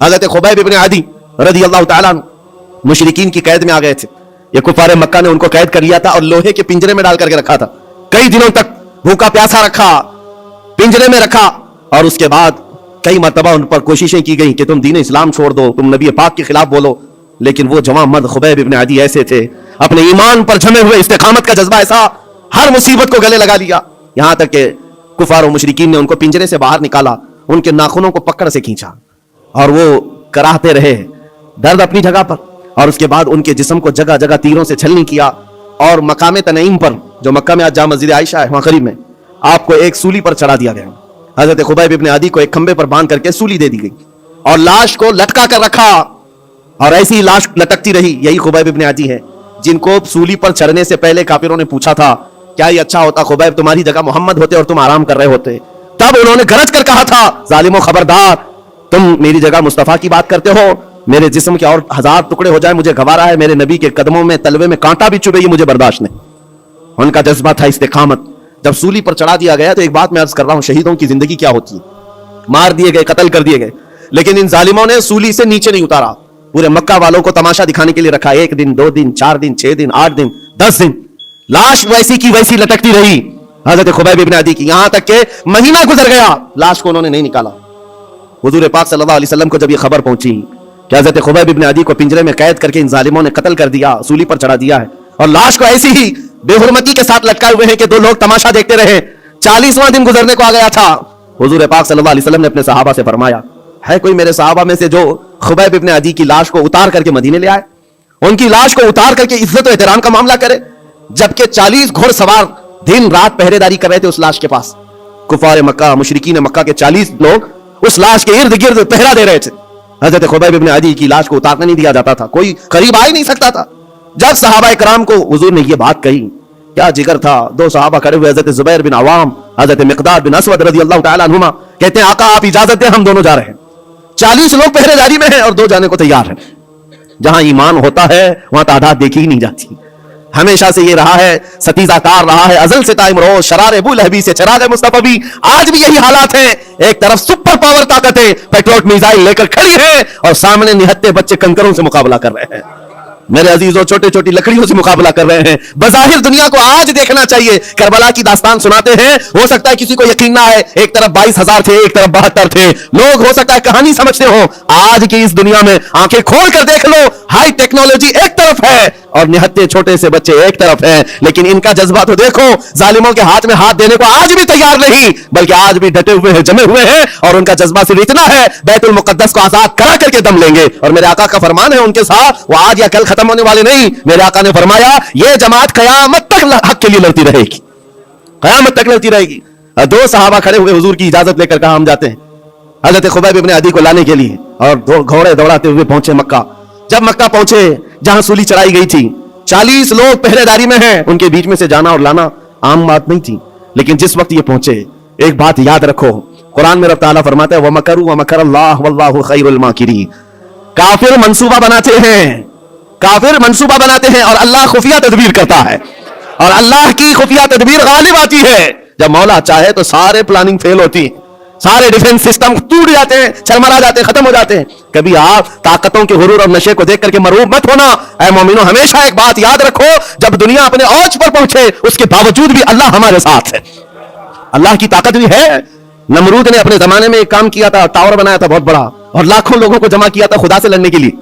हजरत Khubaib इब्न आदी रज़ी अल्लाह तआला अन्हु मुशरिकीन की कैद में आ गए थे। ये कुफार मक्का ने उनको कैद कर लिया था और लोहे के पिंजरे में डाल करके रखा था। कई दिनों तक भूखा प्यासा रखा, पिंजरे में रखा, और उसके बाद कई मर्तबा उन पर कोशिशें की गई कि तुम दीन इस्लाम छोड़ दो, तुम नबी पाक के खिलाफ बोलो। लेकिन वो जवां मर्द खुबैब इब्न आदी ऐसे थे, अपने ईमान पर जमे हुए, इस्तिकामत का जज्बा ऐसा, हर मुसीबत को गले लगा लिया। यहां तक कि कुफार और मुशरिकीन ने उनको पिंजरे से बाहर निकाला, उनके नाखूनों को पकड़ से खींचा और वो कराहते रहे, दर्द अपनी जगह पर, और उसके बाद उनके जिस्म को जगह जगह तीरों से छलनी किया। और मकाम तनईम पर, जो मक्का में आज जहाँ मस्जिद आयशा है वहां करीब में, आपको एक सूली पर चढ़ा दिया गया। हजरत खुबैब इब्न आदी को एक खंबे पर बांध करके सूली दे दी गई और लाश को लटका कर रखा, और ऐसी ही लाश लटकती रही। यही खुबैब इब्न आदी है जिनको सूली पर चढ़ने से पहले काफिरों ने पूछा था, क्या ये अच्छा होता खुबैब तुम्हारी जगह मोहम्मद होते और तुम आराम कर रहे होते। तब उन्होंने गरज कर कहा था, जालिमो खबरदार, तुम मेरी जगह मुस्तफा की बात करते हो, मेरे जिस्म के और 1000 टुकड़े हो जाए मुझे गवारा है, मेरे नबी के कदमों में तलवे में कांटा भी चुभे, ये मुझे बर्दाश्त नहीं। उनका जज्बा था इस्तिकामत। जब सूली पर चढ़ा दिया गया तो एक बात मैं अर्ज कर रहा हूं, शहीदों की जिंदगी क्या होती है, मार दिए गए, कत्ल कर दिए गए, लेकिन इन जालिमों ने सूली से नीचे नहीं उतारा। पूरे मक्का वालों को तमाशा दिखाने के लिए रखा, 1 दिन 2 दिन 4 दिन 6 दिन 8 दिन 10 दिन, लाश वैसी की वैसी लटकती रही हजरत खुबैब इब्न आदी की। यहां तक के महीना गुजर गया, लाश को उन्होंने नहीं निकाला। हुजूर पाक सल्लल्लाहु अलैहि वसल्लम को जब यह खबर पहुंची कि हजरत खुबैब इब्न आदी को पिंजरे में कैद करके इन जालिमों ने कत्ल कर दिया, सूली पर चढ़ा दिया है, और लाश को ऐसी ही बेहुरमती के साथ लटकाए हुए हैं कि 2 लोग तमाशा देखते रहे, 40वां दिन गुजरने को आ गया था। हुजूर पाक सल्लल्लाहु अलैहि वसल्लम ने अपने सहाबा से फरमाया, है कोई मेरे सहाबा में से जो खुबैब इब्न आदी की लाश को उतार करके मदीने ले आए, उनकी लाश को उतार करके इज्जत और एहतराम का मामला करे। जबकि 40 घुड़सवार दिन रात पहरेदारी कर रहे थे उस लाश के पास। कुफार मक्का, मुशरिकीन मक्का के 40 लोग उस लाश के इर्द गिर्द पहरा दे रहे थे। हजरत खुबैब इब्न आदी की लाश को उतारने नहीं दिया जाता था, कोई करीब आ ही नहीं सकता था। जब सहाबा इकराम को हुजूर ने यह बात कही, क्या जिगर था, 2 सहाबा खड़े हुए, हजरत जुबैर बिन अवाम, हजरत मिक़दाद बिन असवद रज़ी अल्लाह तआला अन्हुमा, कहते हैं आका आप इजाजत दें, हम दोनों जा रहे हैं। 40 लोग पहरेदारी में हैं और 2 जाने को तैयार हैं। जहां ईमान होता है वहां तादाद देखी ही नहीं जाती। हमेशा से ये रहा है, सतीजाकार रहा है, अजल से ताइम रोज, शरार अबू लहबी से चिराग मुस्तफा भी, आज भी यही हालात हैं। एक तरफ सुपर पावर ताकतें पेट्रोल मिसाइल लेकर खड़ी हैं और सामने निहत्ते बच्चे कंकरों से मुकाबला कर रहे हैं। मेरे अजीजों, छोटे छोटी लकड़ियों से मुकाबला कर रहे हैं। बज़ाहिर दुनिया को आज देखना चाहिए, करबला की दास्तान सुनाते हैं, हो सकता है किसी को यकीन ना आए, एक तरफ 22,000 थे, एक तरफ 72 थे लोग, हो सकता है कहानी समझते हो। आज की इस दुनिया में आंखें खोल कर देख लो, हाई टेक्नोलॉजी एक तरफ है और निहत्ते छोटे से बच्चे एक तरफ हैं, लेकिन इनका जज्बा तो देखो, जालिमों के हाथ में हाथ देने को आज भी तैयार नहीं, बल्कि आज भी डटे हुए हैं, जमे हुए हैं, और उनका जज्बा सिर्फ इतना है, बैतुल मुक़द्दस को आजाद करा करके दम लेंगे। और मेरे आका का फरमान है उनके साथ, वो आज या कल खत्म होने वाले नहीं। मेरे आका ने फरमाया, ये जमात कयामत तक हक के लिए लड़ती रहेगी, कयामत तक लड़ती रहेगी। 2 सहाबा खड़े हुए, हुजूर की इजाजत लेकर कहा हम जाते हैं हजरत खुबैब इब्न आदी को लाने के लिए, और घोड़े दौड़ाते हुए पहुंचे मक्का। जब मक्का पहुंचे जहां सूली चढ़ाई गई थी, 40 लोग पहरेदारी में हैं, उनके बीच में से जाना और लाना आम बात नहीं थी। लेकिन जिस वक्त ये पहुंचे, एक बात याद रखो, कुरान में रब ताला फरमाता है, वमकरू वमकरल्लाह वल्लाहु खैरुल माकिरीन। काफिर मंसूबा बनाते हैं, काफिर मंसूबा बनाते हैं और अल्लाह खुफिया तदबीर करता है, और अल्लाह की खुफिया तदबीर गालिब आती है। जब मौला चाहे तो सारे प्लानिंग फेल होती है, सारे डिफेंस सिस्टम टूट जाते हैं, चरमरा जाते हैं, खत्म हो जाते हैं। कभी आप ताकतों के हुरूर और नशे को देख करके मरूब मत होना। ऐ मोमिनो, हमेशा एक बात याद रखो, जब दुनिया अपने औज पर पहुंचे उसके बावजूद भी अल्लाह हमारे साथ है, अल्लाह की ताकत भी है। नमरूद ने अपने जमाने में एक काम किया था, टावर बनाया था बहुत बड़ा, और लाखों लोगों को जमा किया था खुदा से लड़ने के लिए,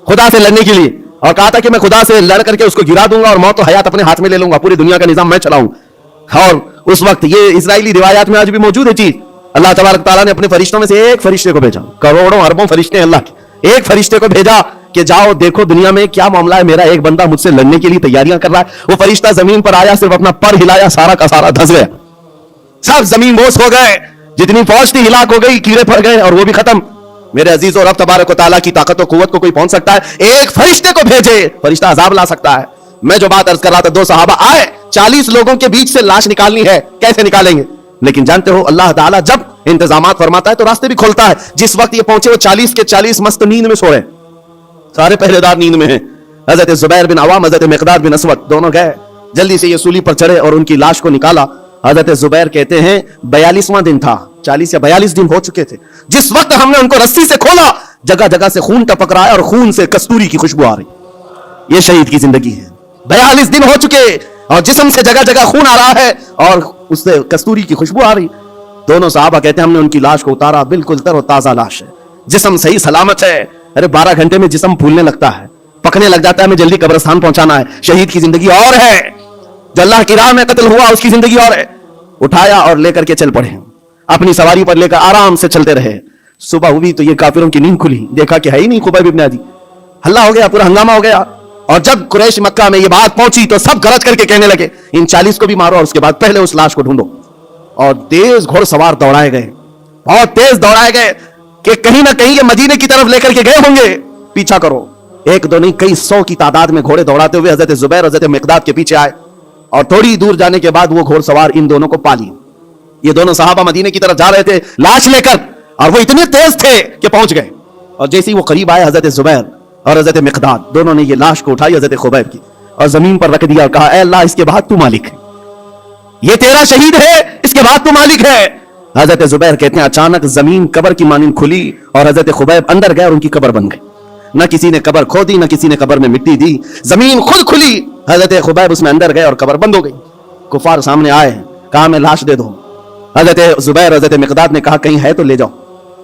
खुदा से लड़ने के लिए, और कहा था कि मैं खुदा से लड़ करके उसको गिरा दूंगा और मौत और हयात अपने हाथ में ले लूंगा, पूरी दुनिया का निजाम मैं चलाऊंगा। और उस वक्त ये इजराइली रिवायात में आज भी मौजूद है चीज। अल्लाह तबारक तआला ने अपने फरिश्तों में से एक फरिश्ते को भेजा, करोड़ों अरबों फरिश्ते अल्लाह के, एक फरिश्ते को भेजा कि जाओ देखो दुनिया में क्या मामला है, मेरा एक बंदा मुझसे लड़ने के लिए तैयारियां कर रहा है। वो फरिश्ता जमीन पर आया, सिर्फ अपना पर हिलाया, सारा का सारा धंस गया, सब जमीन बोस हो गए, जितनी फौज थी हिलाक हो गई, कीड़े पड़ गए और वो भी खत्म। मेरे अजीज और रब तबारक व तआला की ताकत और कुव्वत को कोई पहुंच सकता है? एक फरिश्ते को भेजे, फरिश्ता अजाब ला सकता है। मैं जो बात अर्ज कर रहा था, 2 सहाबा आए, 40 लोगों के बीच से लाश निकालनी है, कैसे निकालेंगे? लेकिन जानते हो अल्लाह ताला जब इंतजामात फरमाता है तो रास्ते भी खोलता है। जिस वक्त ये पहुंचे वो 40 के 40 मस्त नींद में सो रहे, सारे पहरेदार नींद में हैं। हजरत जुबैर बिन अवाम, हजरत मिक़दाद बिन असवद दोनों गए, जल्दी से ये सूली पर चढ़े और उनकी लाश को निकाला। हजरत जुबैर कहते हैं 42वां दिन था, 40 या 42 दिन हो चुके थे। जिस वक्त हमने उनको रस्सी से खोला, जगह जगह से खून टपक रहा है और खून से कस्तूरी की खुशबू आ रही। ये शहीद की जिंदगी है। 42 दिन हो चुके और जिस्म से जगह जगह खून आ रहा है और उससे कस्तूरी की खुशबू आ रही। दोनों साहबा कहते हैं हमने उनकी लाश को उतारा, बिल्कुल तर और ताजा लाश है, जिस्म सही सलामत है। अरे 12 घंटे में जिस्म फूलने लगता है, पकने लग जाता है, हमें जल्दी कब्रिस्तान पहुंचाना है। शहीद की जिंदगी और है, जो अल्लाह की राह में कत्ल हुआ उसकी जिंदगी और है। उठाया और लेकर के चल पड़े, अपनी सवारी पर लेकर आराम से चलते रहे। सुबह हुई तो ये काफिरों की नींद खुली, देखा कि है ही नहीं खुबैब इब्न अदी। हल्ला हो गया, पूरा हंगामा हो गया। और जब कुरैश मक्का में ये बात पहुंची तो सब गरज करके कहने लगे इन 40 को भी मारो और उसके बाद पहले उस लाश को ढूंढो। और तेज घोड़सवार दौड़ाए गए, बहुत तेज दौड़ाए गए कि कहीं ना कहीं ये मदीने की तरफ लेकर के गए होंगे, पीछा करो। एक दो नहीं, कई 100 की तादाद में घोड़े दौड़ाते हुए हजरत जुबैर हजरत मिकदाद के पीछे आए और थोड़ी दूर जाने के बाद वो घोड़सवार इन दोनों को पा लिए। ये दोनों साहबा मदीने की तरफ जा रहे थे लाश लेकर और वो इतने तेज थे कि पहुंच गए। और जैसे ही वो करीब आए हजरत जुबैर और हजरत मिकदाद दोनों ने ये लाश को उठाई हजरत खुबैब की और जमीन पर रख दिया और कहा, ऐ अल्लाह, इसके बाद तू मालिक है, ये तेरा शहीद है, इसके बाद तू मालिक है। हजरत जुबैर कहते हैं अचानक जमीन कब्र की मानिंद खुली और हजरत खुबैब अंदर गए और उनकी कब्र बन गई। न किसी ने कब्र खोदी, न किसी ने कब्र में मिट्टी दी, जमीन खुद खुली, हजरत खुबैब उसमें अंदर गए और कब्र बंद हो गई। कुफार सामने आए, कहा हमें लाश दे दो। हजरत जुबैर हजरत मिकदाद ने कहा कहीं है तो ले जाओ,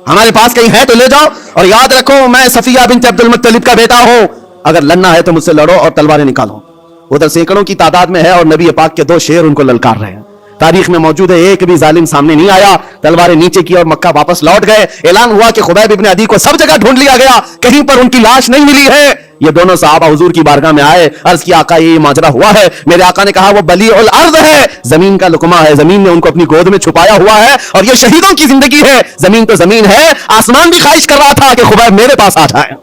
हमारे पास कहीं है तो ले जाओ, और याद रखो मैं सफिया बिन्त अब्दुल मुत्तलिब का बेटा हूं, अगर लड़ना है तो मुझसे लड़ो और तलवारें निकालो। उधर सैकड़ों की तादाद में है और नबी पाक के 2 शेर उनको ललकार रहे हैं। तारीख में मौजूद है, एक भी जालिम सामने नहीं आया, तलवारें नीचे की और मक्का वापस लौट गए। ऐलान हुआ कि खुबैब इब्न अदी को सब जगह ढूंढ लिया गया, कहीं पर उनकी लाश नहीं मिली है। ये दोनों साहबा हुजूर की बारगाह में आए, अर्ज किया आका ये माजरा हुआ है। मेरे आका ने कहा वो बलीउल अर्ज़ है, जमीन का लुकमा है, जमीन ने उनको अपनी गोद में छुपाया हुआ है और ये शहीदों की जिंदगी है। जमीन तो जमीन है, आसमान भी ख्वाहिश कर रहा था कि खुबैब मेरे पास आ जाए।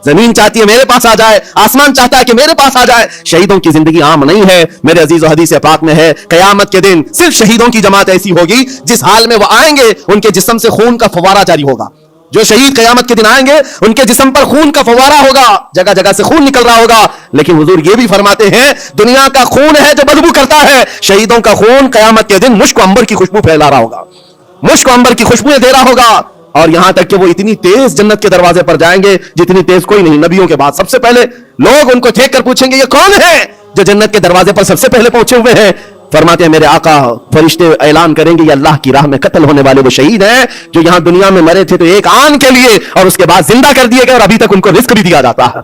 जमीन चाहती है मेरे पास आ जाए, आसमान चाहता है कि मेरे पास आ जाए। शहीदों की जिंदगी आम नहीं है मेरे अजीजों, हदीस पाक में है कयामत के दिन सिर्फ शहीदों की जमात ऐसी होगी जिस हाल में वो आएंगे उनके जिस्म से खून का फवारा जारी होगा। जो शहीद कयामत के दिन आएंगे उनके जिस्म पर खून का फवारा होगा, जगह जगह से खून निकल रहा होगा। लेकिन हुजूर ये भी फरमाते हैं दुनिया का खून है जो बदबू करता है, शहीदों का खून कयामत के दिन मुश्क अंबर की खुशबू फैला रहा होगा, मुश्क अंबर की खुशबुएं दे रहा होगा। और यहां तक कि वो इतनी तेज जन्नत के दरवाजे पर जाएंगे जितनी तेज कोई नहीं। नबियों के बाद सबसे पहले लोग उनको देख कर पूछेंगे ये कौन है जो जन्नत के दरवाजे पर सबसे पहले पहुंचे हुए हैं। फरमाते हैं मेरे आका, फरिश्ते ऐलान करेंगे ये अल्लाह की राह में कत्ल होने वाले वो शहीद हैं जो यहां दुनिया में मरे थे तो एक आन के लिए और उसके बाद जिंदा कर दिए गए और अभी तक उनको रिस्क भी दिया जाता है।